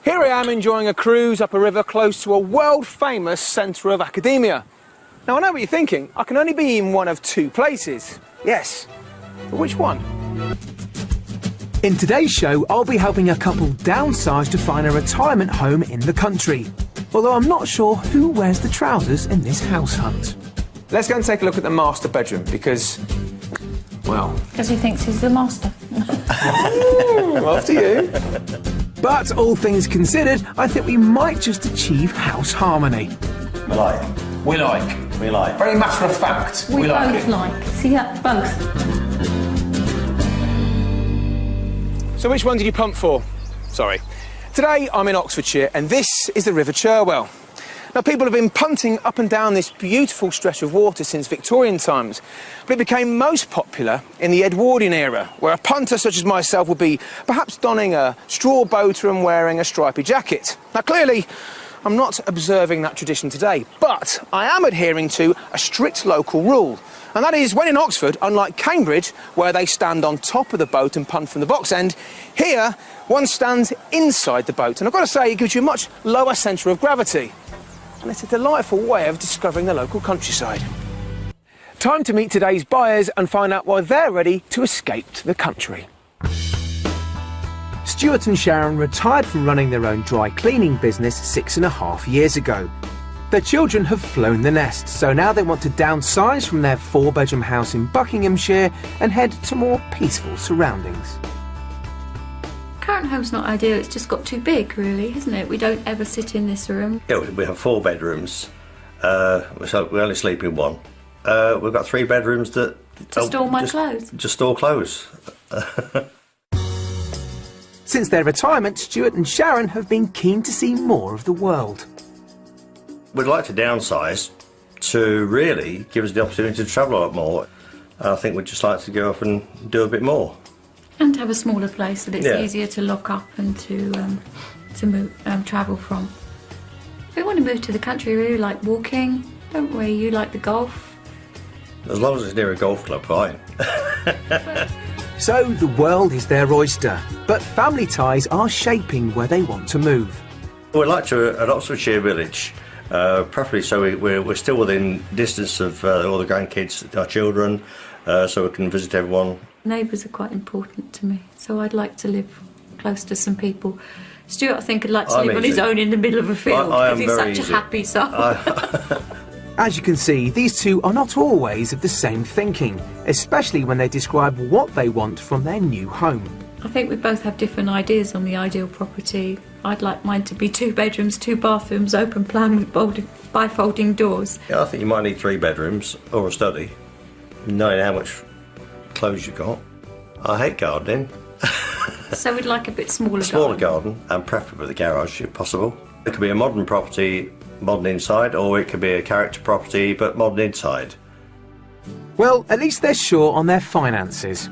Here I am enjoying a cruise up a river close to a world-famous centre of academia. Now I know what you're thinking, I can only be in one of two places. Yes, but which one? In today's show, I'll be helping a couple downsize to find a retirement home in the country. Although I'm not sure who wears the trousers in this house hunt. Let's go and take a look at the master bedroom because, well... Because he thinks he's the master. Well, after you. But all things considered, I think we might just achieve house harmony. We like. We like. We like. Very matter of fact. We like both it. like. See that? Both. So which one did you pump for? Sorry. Today I'm in Oxfordshire and this is the River Cherwell. Now people have been punting up and down this beautiful stretch of water since Victorian times, but it became most popular in the Edwardian era, where a punter such as myself would be perhaps donning a straw boater and wearing a stripy jacket. Now clearly I'm not observing that tradition today, but I am adhering to a strict local rule. And that is, when in Oxford, unlike Cambridge, where they stand on top of the boat and punt from the box end, here one stands inside the boat. And I've got to say, it gives you a much lower centre of gravity. And it's a delightful way of discovering the local countryside. Time to meet today's buyers and find out why they're ready to escape to the country. Stuart and Sharon retired from running their own dry cleaning business 6.5 years ago. Their children have flown the nest, so now they want to downsize from their 4-bedroom house in Buckinghamshire and head to more peaceful surroundings. Current home's not ideal, it's just got too big, really, isn't it? We don't ever sit in this room. Yeah, we have 4 bedrooms, so we only sleep in one. We've got 3 bedrooms that... To store my clothes? Just store clothes. Since their retirement, Stuart and Sharon have been keen to see more of the world. We'd like to downsize to really give us the opportunity to travel a lot more. I think we'd just like to go off and do a bit more. And have a smaller place that it's easier to lock up and to move, travel from. We want to move to the country, we really like walking, don't we? You like the golf. As long as it's near a golf club, fine. So the world is their oyster, but family ties are shaping where they want to move. We'd like to an Oxfordshire village, preferably so we're still within distance of all the grandkids, our children, so we can visit everyone. Neighbours are quite important to me, so I'd like to live close to some people. Stuart, I think, would like to live on his own in the middle of a field because he's such a happy soul. As you can see, these two are not always of the same thinking, especially when they describe what they want from their new home. I think we both have different ideas on the ideal property. I'd like mine to be 2 bedrooms, 2 bathrooms, open plan with bifolding doors. Yeah, I think you might need 3 bedrooms or a study, knowing how much clothes you've got. I hate gardening. So we'd like a bit smaller garden. Smaller garden, and preferably with a garage if possible. It could be a modern property, modern inside, or it could be a character property but modern inside. Well, at least they're sure on their finances.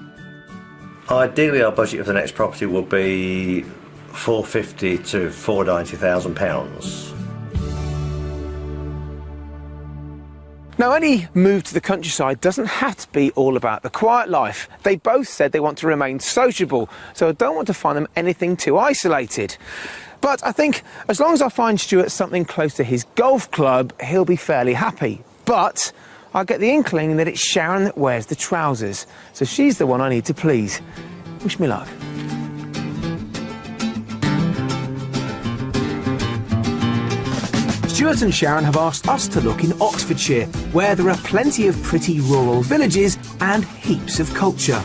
Ideally, our budget for the next property will be £450,000 to £490,000. Now, any move to the countryside doesn't have to be all about the quiet life. They both said they want to remain sociable, so I don't want to find them anything too isolated. But I think as long as I find Stuart something close to his golf club, he'll be fairly happy. But I get the inkling that it's Sharon that wears the trousers, so she's the one I need to please. Wish me luck. Stuart and Sharon have asked us to look in Oxfordshire, where there are plenty of pretty rural villages and heaps of culture.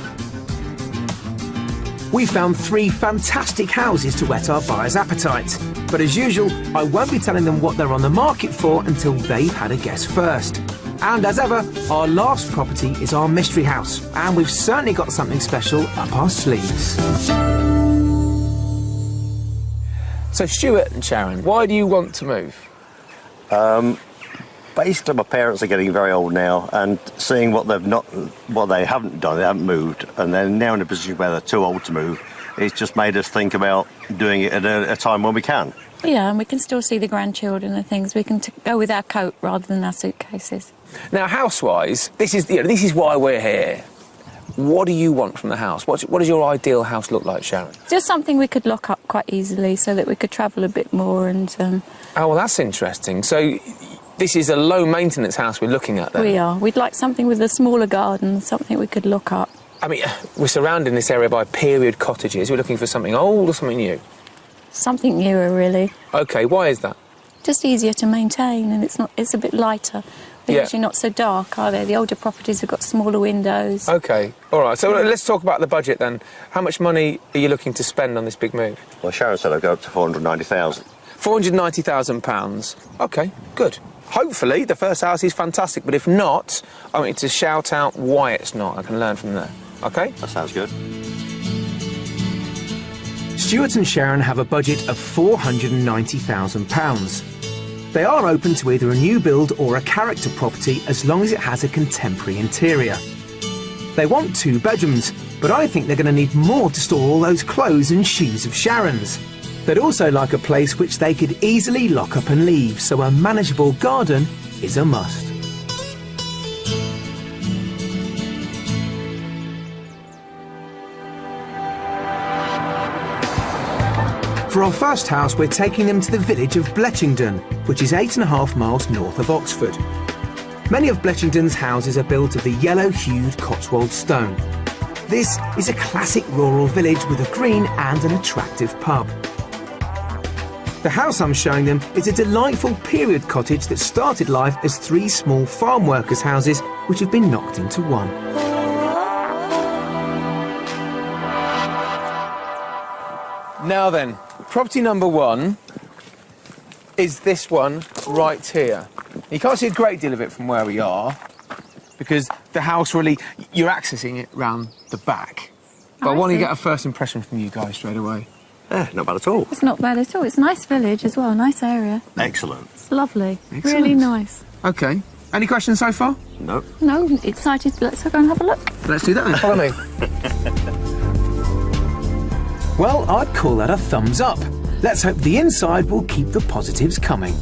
We found 3 fantastic houses to whet our buyers' appetite. But as usual, I won't be telling them what they're on the market for until they've had a guess first. And as ever, our last property is our mystery house, and we've certainly got something special up our sleeves. So Stuart and Sharon, why do you want to move? Basically, my parents are getting very old now, and seeing what they haven't done, they haven't moved, and they're now in a position where they're too old to move. It's just made us think about doing it at a time when we can. Yeah, and we can still see the grandchildren and things. We can go with our coat rather than our suitcases. Now, house-wise, this is why we're here. What do you want from the house? What does your ideal house look like, Sharon? Just something we could lock up quite easily so that we could travel a bit more and... Oh, well, that's interesting. So this is a low-maintenance house we're looking at, then? We are. We'd like something with a smaller garden, something we could lock up. I mean, we're surrounding this area by period cottages. We're looking for something old or something new? Something newer, really. OK, why is that? Just easier to maintain, and it's a bit lighter. They're actually not so dark, are they? The older properties have got smaller windows. OK, all right. So let's talk about the budget, then. How much money are you looking to spend on this big move? Well, Sharon said I'd go up to 490,000. £490,000. OK, good. Hopefully the first house is fantastic, but if not, I want you to shout out why it's not. I can learn from there. OK? That sounds good. Stuart and Sharon have a budget of £490,000. They are open to either a new build or a character property as long as it has a contemporary interior. They want 2 bedrooms, but I think they're going to need more to store all those clothes and shoes of Sharon's. They'd also like a place which they could easily lock up and leave, so a manageable garden is a must. For our first house, we're taking them to the village of Bletchington, which is 8.5 miles north of Oxford. Many of Bletchington's houses are built of the yellow-hued Cotswold stone. This is a classic rural village with a green and an attractive pub. The house I'm showing them is a delightful period cottage that started life as 3 small farm workers' houses which have been knocked into one. Now then, property number 1 is this one right here. You can't see a great deal of it from where we are because the house really, you're accessing it round the back. But I want to get a first impression from you guys straight away. Not bad at all. It's not bad at all. It's a nice village as well, nice area. Excellent. It's lovely. Excellent. Really nice. OK. Any questions so far? No. No, excited. Let's go and have a look. Let's do that then. Follow me. Well, I'd call that a thumbs up. Let's hope the inside will keep the positives coming.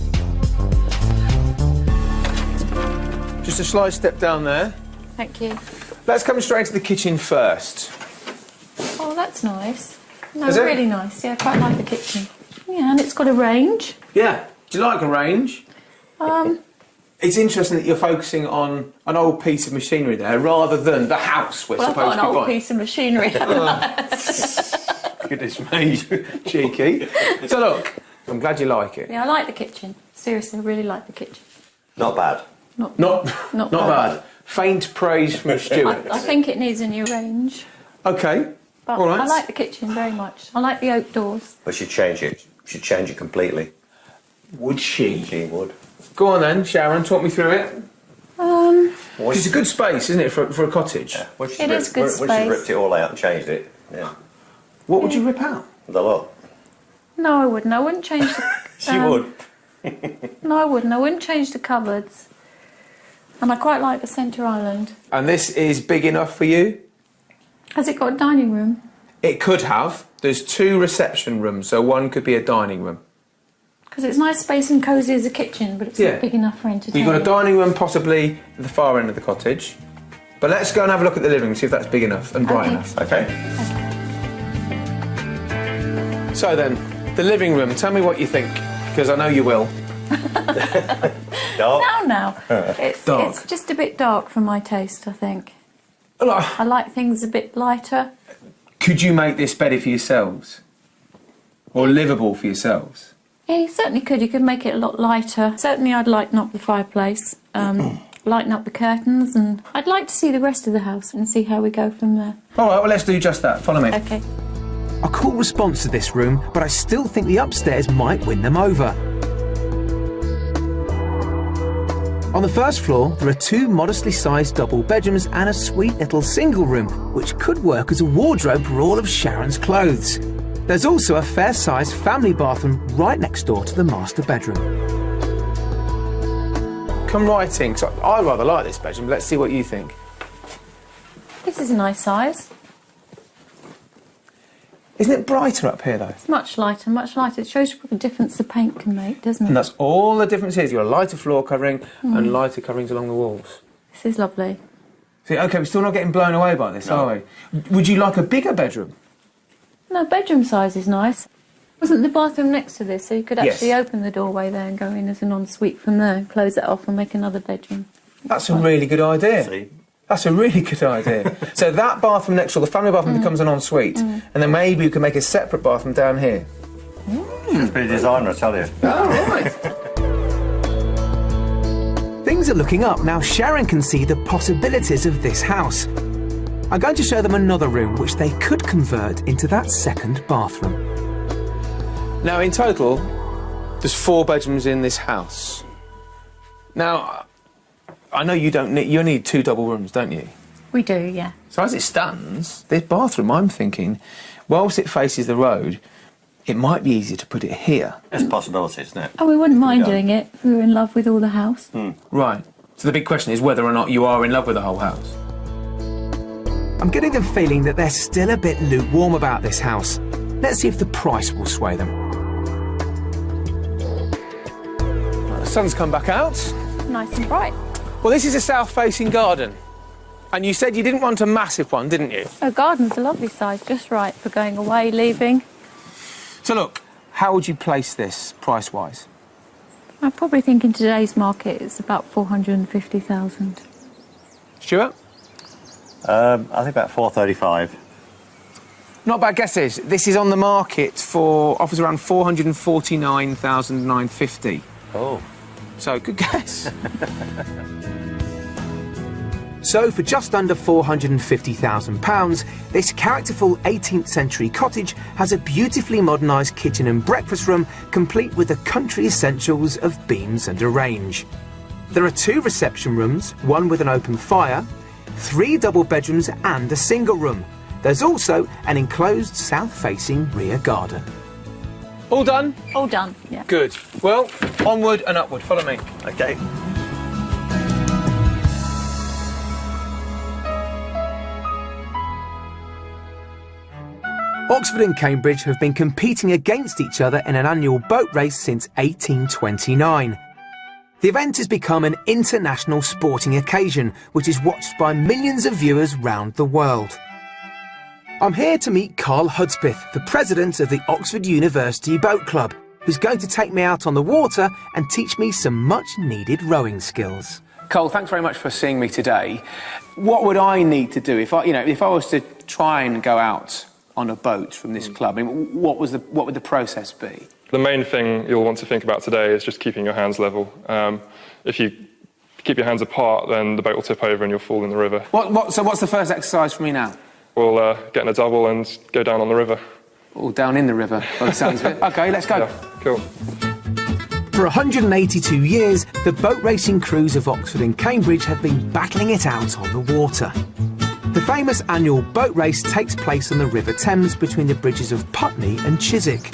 Just a slight step down there. Thank you. Let's come straight to the kitchen first. Oh, that's nice. No, Is it? really nice. Yeah, I quite like the kitchen. Yeah, and it's got a range. Yeah. Do you like a range? It's interesting that you're focusing on an old piece of machinery there rather than the house we're supposed to be I've got an old buying. piece of machinery. Goodness me, cheeky. So look, I'm glad you like it. Yeah, I like the kitchen. Seriously, I really like the kitchen. Not bad. Not bad. Faint praise from Stuart. I think it needs a new range. OK. But All right. I like the kitchen very much. I like the oak doors. But she'd change it. She'd change it completely. Would she? She would. Go on then, Sharon, talk me through it. It's a good space, isn't it, for a cottage? Yeah. When It is good When she space. ripped it all out and changed it. Yeah. What would you rip out? The lot. No, I wouldn't. I wouldn't change the... She would. No, I wouldn't. I wouldn't change the cupboards. And I quite like the centre island. And this is big enough for you? Has it got a dining room? It could have. There's 2 reception rooms, so one could be a dining room. Because it's nice space and cosy as a kitchen, but it's not big enough for entertaining. You've got a dining room possibly at the far end of the cottage. But let's go and have a look at the living room, see if that's big enough and bright enough, OK? So then, the living room, tell me what you think, because I know you will. Dark. Now. It's just a bit dark for my taste, I think. I like things a bit lighter. Could you make this better for yourselves? Or livable for yourselves? Yeah, you certainly could. You could make it a lot lighter. Certainly I'd lighten up the fireplace, lighten up the curtains, and I'd like to see the rest of the house and see how we go from there. All right, well, let's do just that. Follow me. OK. A cool response to this room, but I still think the upstairs might win them over. On the first floor, there are 2 modestly sized double bedrooms and a sweet little single room, which could work as a wardrobe for all of Sharon's clothes. There's also a fair-sized family bathroom right next door to the master bedroom. Come right in, 'cause I rather like this bedroom. Let's see what you think. This is a nice size. Isn't it brighter up here, though? It's much lighter, much lighter. It shows you what a difference the paint can make, doesn't it? And that's all the difference is. You've got a lighter floor covering and lighter coverings along the walls. This is lovely. See, OK, we're still not getting blown away by this, are we? Would you like a bigger bedroom? No, bedroom size is nice. Wasn't the bathroom next to this, so you could actually Yes. open the doorway there and go in as an ensuite from there, close it off and make another bedroom. That's a really good idea. See? That's a really good idea. So that bathroom next door, the family bathroom, becomes an ensuite, and then maybe you can make a separate bathroom down here. It's been a designer, I tell you. Oh, right. Things are looking up now. Sharon can see the possibilities of this house. I'm going to show them another room which they could convert into that second bathroom. Now, in total, there's 4 bedrooms in this house. Now, I know you only need 2 double rooms, don't you? We do, yeah. So as it stands, this bathroom, I'm thinking, whilst it faces the road, it might be easier to put it here. There's possibilities, isn't it? Oh, we wouldn't mind doing it if we were in love with all the house. Right. So the big question is whether or not you are in love with the whole house. I'm getting the feeling that they're still a bit lukewarm about this house. Let's see if the price will sway them. The sun's come back out. Nice and bright. Well, this is a south-facing garden. And you said you didn't want a massive one, didn't you? Oh, garden's a lovely size, just right for going away, leaving. So look, how would you place this price-wise? I probably think in today's market it's about 450,000. Stuart? I think about 435. Not bad guesses. This is on the market for offers around 449,950. Oh. So, good guess. So, for just under £450,000, this characterful 18th century cottage has a beautifully modernised kitchen and breakfast room, complete with the country essentials of beams and a range. There are 2 reception rooms, one with an open fire, 3 double bedrooms and a single room. There's also an enclosed south-facing rear garden. All done? All done, yeah. Good. Well, onward and upward. Follow me. OK. Oxford and Cambridge have been competing against each other in an annual boat race since 1829. The event has become an international sporting occasion, which is watched by millions of viewers round the world. I'm here to meet Carl Hudspeth, the president of the Oxford University Boat Club, who's going to take me out on the water and teach me some much-needed rowing skills. Carl, thanks very much for seeing me today. What would I need to do if I was to try and go out on a boat from this club? I mean, what would the process be? The main thing you'll want to think about today is just keeping your hands level. If you keep your hands apart, then the boat will tip over and you'll fall in the river. So what's the first exercise for me now? We'll get in a double and go down on the river. Or down in the river, by the sounds of it. OK, let's go. Yeah, cool. For 182 years, the boat racing crews of Oxford and Cambridge have been battling it out on the water. The famous annual boat race takes place on the River Thames between the bridges of Putney and Chiswick.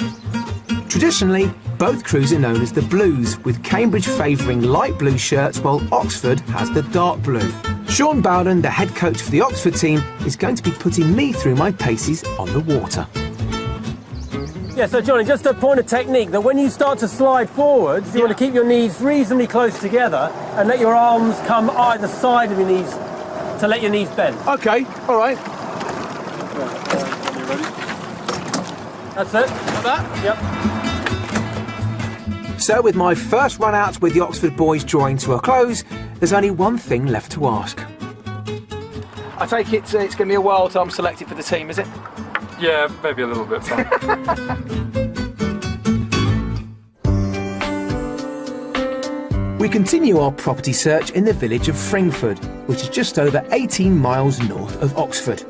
Traditionally, both crews are known as the Blues, with Cambridge favouring light blue shirts while Oxford has the dark blue. Sean Bowden, the head coach for the Oxford team, is going to be putting me through my paces on the water. Yeah, so Johnny, just a point of technique, that when you start to slide forwards, you want to keep your knees reasonably close together and let your arms come either side of your knees to let your knees bend. OK, all right. That's it. Like that? Yep. So, with my first run out with the Oxford boys drawing to a close, there's only one thing left to ask. I take it it's going to be a while till I'm selected for the team, is it? Yeah, maybe a little bit. We continue our property search in the village of Fringford, which is just over 18 miles north of Oxford.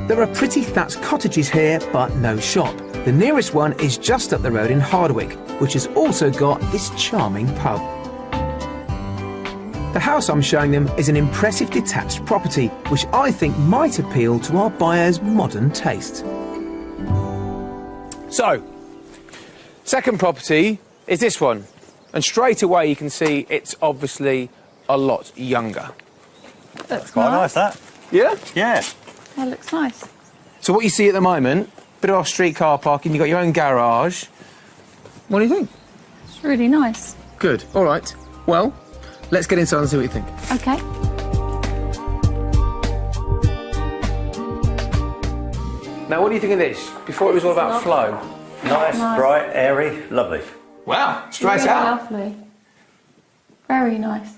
There are pretty thatched cottages here, but no shop. The nearest one is just up the road in Hardwick, which has also got this charming pub. The house I'm showing them is an impressive detached property, which I think might appeal to our buyers' modern taste. So, second property is this one. And straight away you can see it's obviously a lot younger. Looks Quite nice, that. Yeah? Yeah. That looks nice. So what you see at the moment, bit of off-street car parking, you've got your own garage. What do you think? It's really nice. Good. All right. Well, let's get inside and see what you think. OK. Now, what do you think of this? Before it was all about flow. Nice, bright, airy, lovely. Wow, straight Really out. lovely. Very nice.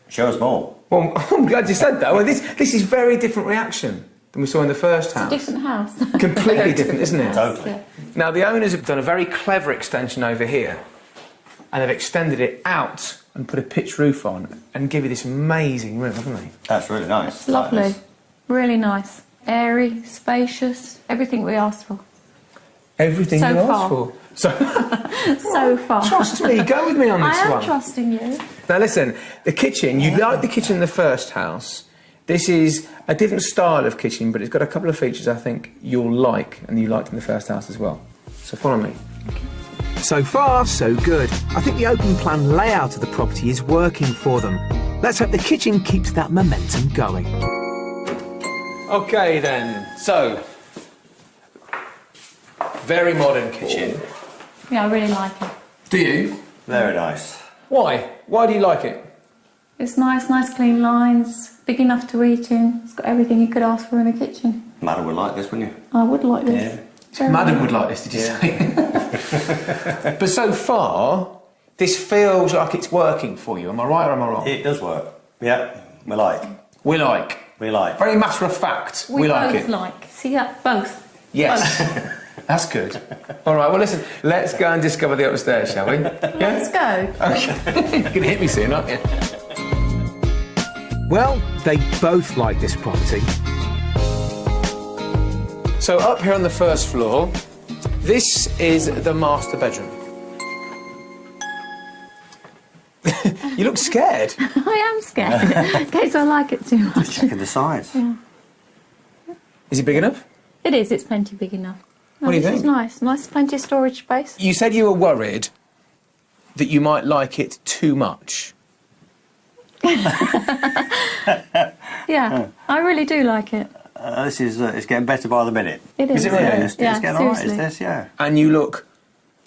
Show us more. Well, I'm glad you said that. Well, this is very different reaction than we saw in the first house. Different house. Completely different, isn't it? Totally. Yeah. Now, the owners have done a very clever extension over here, and they've extended it out and put a pitch roof on and give you this amazing room, haven't they? That's really nice. It's lovely. Really nice. Airy, spacious, everything we asked for. Everything So you asked far. for. So, So far. trust me, go with me on this I am one. trusting you. Now listen, the kitchen, you liked the kitchen in the first house. This is a different style of kitchen, but it's got a couple of features I think you'll like and you liked in the first house as well. So follow me. So far, so good. I think the open plan layout of the property is working for them. Let's hope the kitchen keeps that momentum going. Okay then, so very modern kitchen. Yeah, I really like it. Do you? Very nice. Why? Why do you like it? It's nice clean lines, big enough to eat in. It's got everything you could ask for in a kitchen. Madam would like this, wouldn't you? I would like this. Very Madam nice. would like this, did you say? But so far, this feels like it's working for you. Am I right or am I wrong? It does work. Yeah, we like. We like. We like. Very matter of fact, we like both it. like. See that? Both. Yes. That's good. All right, well, listen, let's go and discover the upstairs, shall we? Let's go. Okay. You're going to hit me soon, aren't you? Well, they both like this property. So up here on the first floor, this is the master bedroom. You look scared. I am scared in case I like it too much. Checking the size. Yeah. Is it big enough? It is. It's plenty big enough. No, What do you this think? is nice. Nice, plenty of storage space. You said you were worried that you might like it too much. Yeah, I really do like it. This is it's getting better by the minute. It is. Is it really? Yeah, It's getting all right. It's seriously. this, yeah. And you look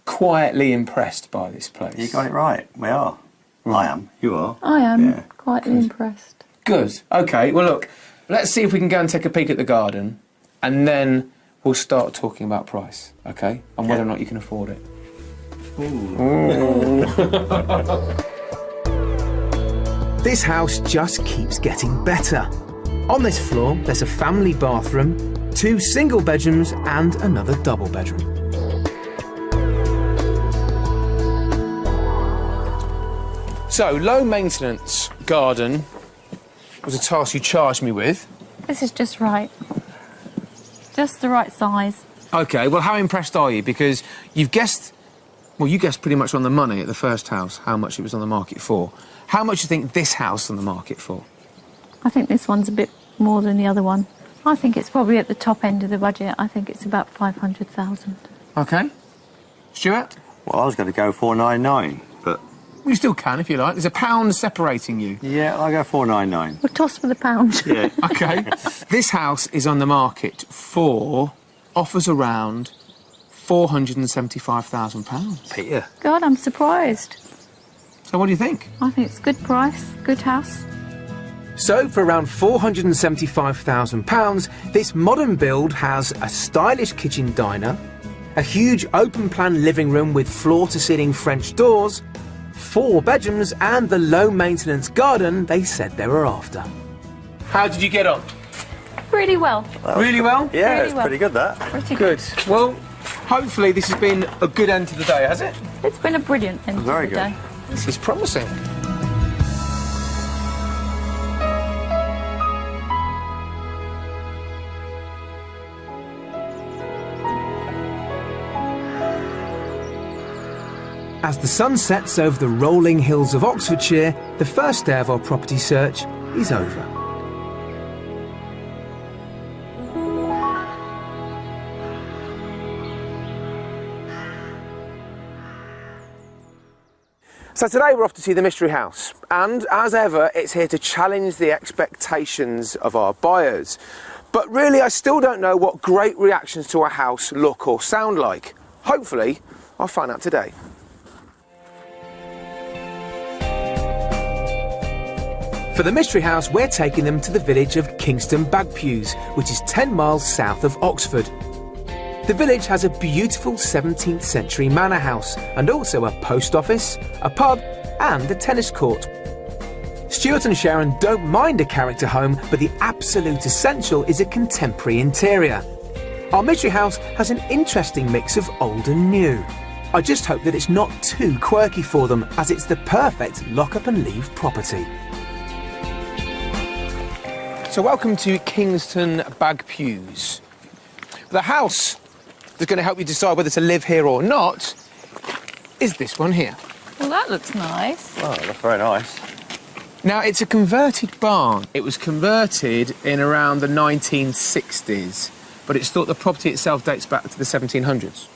quietly impressed by this place. You got it right. We are. I am. You are. I am Yeah. quite impressed. Good. Okay, well, look, let's see if we can go and take a peek at the garden, and we'll start talking about price, okay? And whether or not you can afford it. This house just keeps getting better. On this floor, there's a family bathroom, 2 single bedrooms, and another double bedroom. So, low maintenance garden was a task you charged me with. This is just right. Just the right size. Okay, well, how impressed are you? Because you guessed pretty much on the money at the first house how much it was on the market for. How much do you think this house on the market for? I think this one's a bit more than the other one. I think it's probably at the top end of the budget. I think it's about 500,000. Okay. Stuart? Well, I was going to go 499, but Well, you still can if you like. There's £1 separating you. yeah, I'll go 499. We'll toss for the pound. Yeah. Okay. This house is on the market for offers around £475,000. Peter. God, I'm surprised. So what do you think? I think it's good price, good house. So, for around £475,000, this modern build has a stylish kitchen diner, a huge open-plan living room with floor-to-ceiling French doors, 4 bedrooms, and the low-maintenance garden they said they were after. How did you get on? Really well. Really well? Yeah, Really it's well. pretty good, that. Pretty good. Good. Well, hopefully this has been a good end to the day, has it? It's been a brilliant end Very to the good. day. This is promising. As the sun sets over the rolling hills of Oxfordshire, the first day of our property search is over. So today we're off to see the Mystery House, and as ever it's here to challenge the expectations of our buyers. But really I still don't know what great reactions to a house look or sound like. Hopefully I'll find out today. For the Mystery House, we're taking them to the village of Kingston Bagpues, which is 10 miles south of Oxford. The village has a beautiful 17th century manor house and also a post office, a pub and a tennis court. Stuart and Sharon don't mind a character home, but the absolute essential is a contemporary interior. Our mystery house has an interesting mix of old and new. I just hope that it's not too quirky for them, as it's the perfect lock-up and leave property. So welcome to Kingston Bagpuws. The house that's going to help you decide whether to live here or not is this one here. Well, that looks nice. Oh, that's very nice. Now, it's a converted barn. It was converted in around the 1960s, but it's thought the property itself dates back to the 1700s.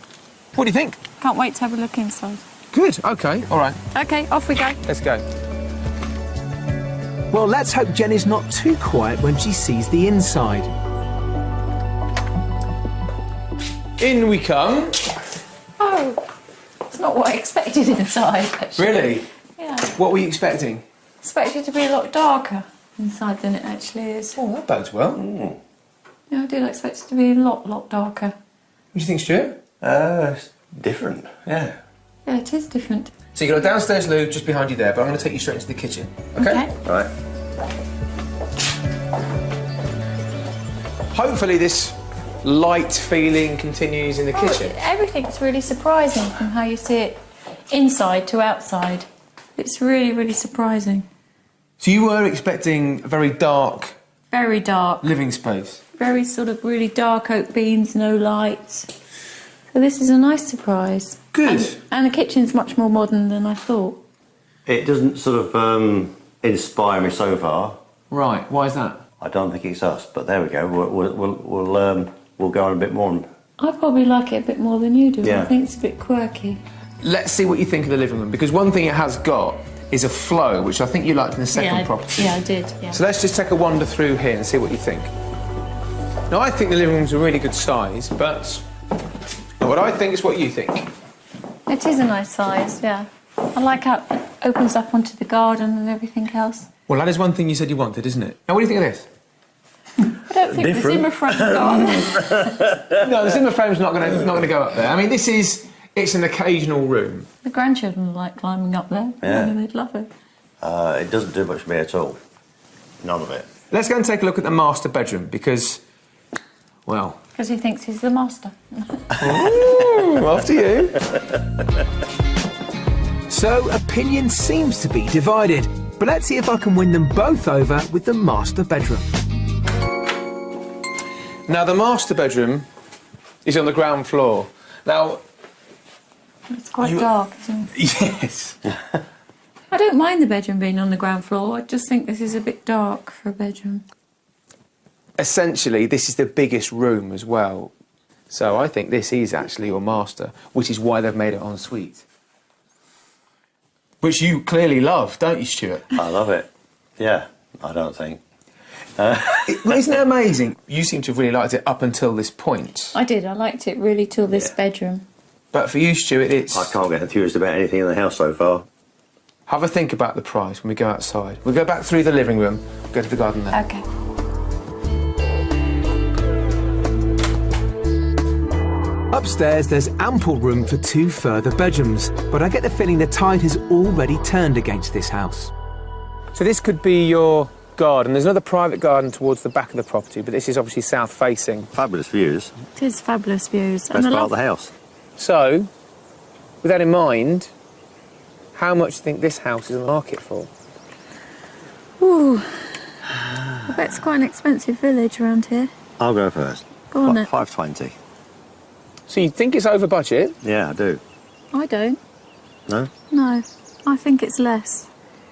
What do you think? Can't wait to have a look inside. Good, OK, all right. OK, off we go. Let's go. Well, let's hope Jen is not too quiet when she sees the inside. In we come. Oh, it's not what I expected inside, actually. Really? Yeah. What were you expecting? Expected to be a lot darker inside than it actually is. Oh, that bodes well. What Yeah, I did expect it to be a lot darker. do you think, Stuart? It's different, yeah. Yeah, it is different. So you've got a downstairs loo just behind you there, but I'm going to take you straight into the kitchen. OK? Right. Hopefully this light feeling continues in the kitchen. Everything's really surprising from how you see it inside to outside. It's really surprising. So you were expecting a very dark Very dark. living space? Very sort of really dark oak beams, no lights. So this is a nice surprise. Good. And the kitchen's much more modern than I thought. It doesn't sort of inspire me so far. Right, why is that? I don't think it's us, but there we go. We'll go on a bit more. I probably like it a bit more than you do. Yeah. I think it's a bit quirky. Let's see what you think of the living room, because one thing it has got is a flow, which I think you liked in the second property. Yeah, I did, yeah. So let's just take a wander through here and see what you think. Now, I think the living room's a really good size, but what I think is what you think. It is a nice size, yeah. I like how it opens up onto the garden and everything else. Well, that is one thing you said you wanted, isn't it? Now, what do you think of this? I don't think the Zimmer frame's gone. No, the Zimmer frame's not going to go up there. I mean, it's an occasional room. The grandchildren like climbing up there. Yeah. They'd love it. It doesn't do much for me at all. None of it. Let's go and take a look at the master bedroom, because, well... Because he thinks he's the master. Ooh, after you. So, opinion seems to be divided, but let's see if I can win them both over with the master bedroom. Now, the master bedroom is on the ground floor. Now... It's quite dark, isn't it? Yes. I don't mind the bedroom being on the ground floor. I just think this is a bit dark for a bedroom. Essentially, this is the biggest room as well. So I think this is actually your master, which is why they've made it en suite. Which you clearly love, don't you, Stuart? I love it. Yeah, I don't think. Well, isn't it amazing? You seem to have really liked it up until this point. I did. I liked it really till this bedroom. But for you, Stuart, it's... I can't get enthused about anything in the house so far. Have a think about the price when we go outside. We'll go back through the living room, go to the garden there. OK. Upstairs, there's ample room for 2 further bedrooms, but I get the feeling the tide has already turned against this house. So this could be your garden. There's another private garden towards the back of the property, but this is obviously south-facing. Fabulous views. It is fabulous views. Best part of the house. So, with that in mind, how much do you think this house is on the market for? Ooh. I bet it's quite an expensive village around here. I'll go first. Go on then. 520. So you think it's over budget? Yeah, I do. I don't. No? No. I think it's less.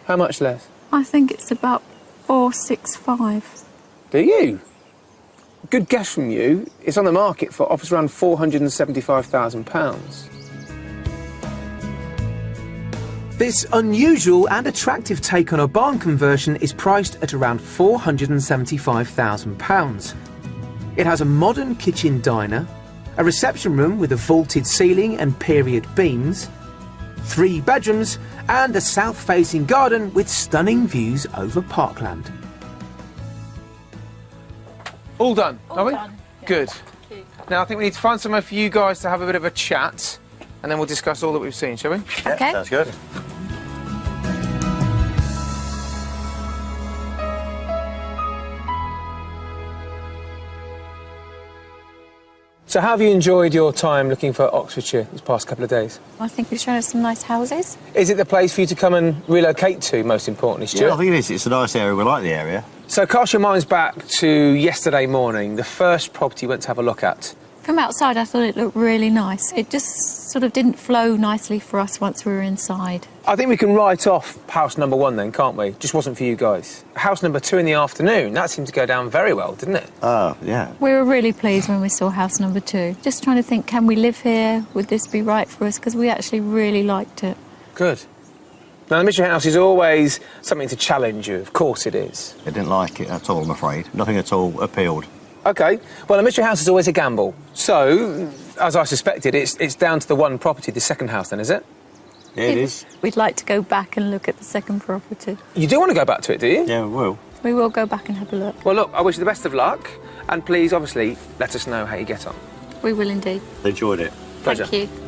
How much less? I think it's about 465. Do you? Good guess from you. It's on the market for offers around £475,000. This unusual and attractive take on a barn conversion is priced at around £475,000. It has a modern kitchen diner, a reception room with a vaulted ceiling and period beams, 3 bedrooms, and a south-facing garden with stunning views over parkland. All done, are we? done, yeah. Good. Now, I think we need to find somewhere for you guys to have a bit of a chat, and then we'll discuss all that we've seen, shall we? Okay. Sounds good. So how have you enjoyed your time looking for Oxfordshire these past couple of days? I think we've shown us some nice houses. Is it the place for you to come and relocate to, most importantly, Stuart? Yeah, I think it is. It's a nice area. We like the area. So cast your minds back to yesterday morning, the first property you went to have a look at. From outside, I thought it looked really nice. It just sort of didn't flow nicely for us once we were inside. I think we can write off house number 1 then, can't we? Just wasn't for you guys. House number 2 in the afternoon, that seemed to go down very well, didn't it? Oh, yeah. We were really pleased when we saw house number 2. Just trying to think, can we live here? Would this be right for us? Because we actually really liked it. Good. Now, the mystery house is always something to challenge you. Of course it is. I didn't like it at all, I'm afraid. Nothing at all appealed. OK. Well, a mystery house is always a gamble. So, as I suspected, it's down to the one property, the second house then, is it? Yeah, it is. We'd like to go back and look at the second property. You do want to go back to it, do you? Yeah, we will. We will go back and have a look. Well, look, I wish you the best of luck. And please, obviously, let us know how you get on. We will indeed. Enjoyed it. Pleasure. Thank you.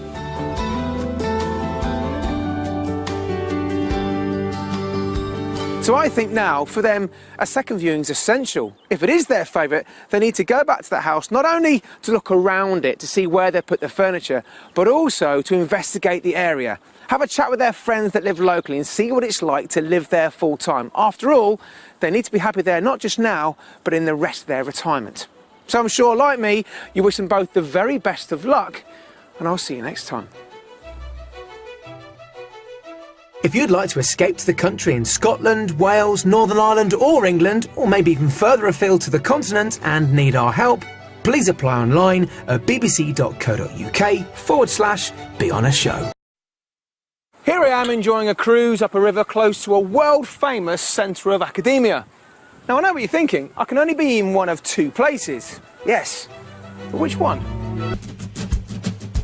So I think now, for them, a second viewing is essential. If it is their favourite, they need to go back to that house, not only to look around it, to see where they put the furniture, but also to investigate the area. Have a chat with their friends that live locally and see what it's like to live there full time. After all, they need to be happy there, not just now, but in the rest of their retirement. So I'm sure, like me, you wish them both the very best of luck, and I'll see you next time. If you'd like to escape to the country in Scotland, Wales, Northern Ireland or England, or maybe even further afield to the continent and need our help, please apply online at bbc.co.uk/Be On A Show. Here I am enjoying a cruise up a river close to a world-famous centre of academia. Now I know what you're thinking, I can only be in one of 2 places. Yes, but which one?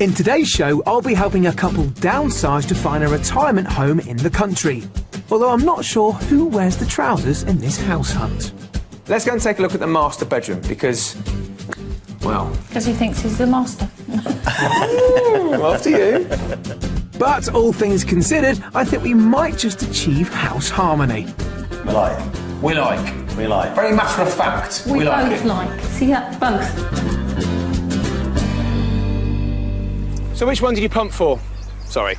In today's show, I'll be helping a couple downsize to find a retirement home in the country. Although I'm not sure who wears the trousers in this house hunt. Let's go and take a look at the master bedroom because, well... Because he thinks he's the master. Well, after you. But all things considered, I think we might just achieve house harmony. We like. We like. We like. Very matter of fact. We like both it. like. See that? Both. So which one did you pump for? Sorry.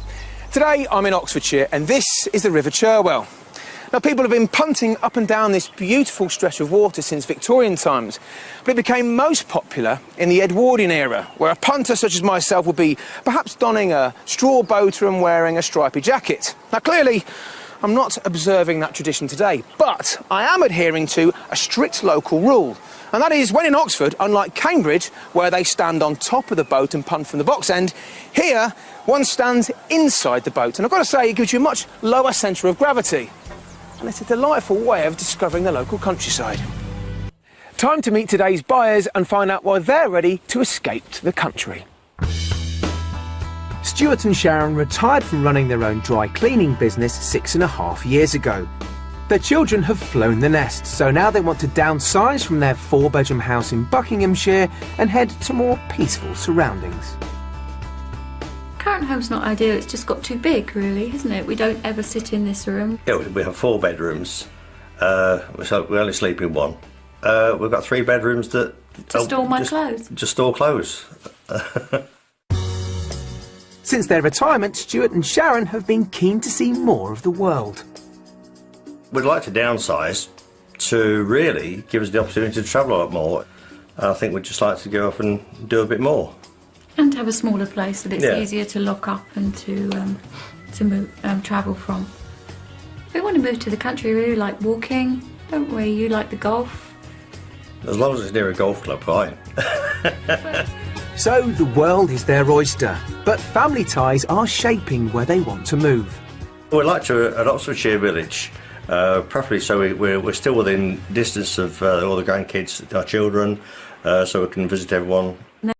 Today I'm in Oxfordshire and this is the River Cherwell. Now people have been punting up and down this beautiful stretch of water since Victorian times, but it became most popular in the Edwardian era, where a punter such as myself would be perhaps donning a straw boater and wearing a stripy jacket. Now clearly I'm not observing that tradition today, but I am adhering to a strict local rule. And that is, when in Oxford, unlike Cambridge, where they stand on top of the boat and punt from the box end, here, one stands inside the boat. And I've got to say, it gives you a much lower centre of gravity. And it's a delightful way of discovering the local countryside. Time to meet today's buyers and find out why they're ready to escape to the country. Stuart and Sharon retired from running their own dry cleaning business 6.5 years ago. Their children have flown the nest, so now they want to downsize from their 4-bedroom house in Buckinghamshire and head to more peaceful surroundings. Current home's not ideal, it's just got too big, really, isn't it? We don't ever sit in this room. Yeah, we have 4 bedrooms, so we only sleep in one. We've got 3 bedrooms that... To store my clothes. Just store clothes. Since their retirement, Stuart and Sharon have been keen to see more of the world. We'd like to downsize to really give us the opportunity to travel a lot more. I think we'd just like to go off and do a bit more. And have a smaller place that it's Yeah. easier to lock up and to move, travel from. We want to move to the country, we really like walking, don't we? You like the golf. As long as it's near a golf club, fine. So the world is their oyster, but family ties are shaping where they want to move. We'd like to an Oxfordshire village, preferably so we're still within distance of all the grandkids, our children, so we can visit everyone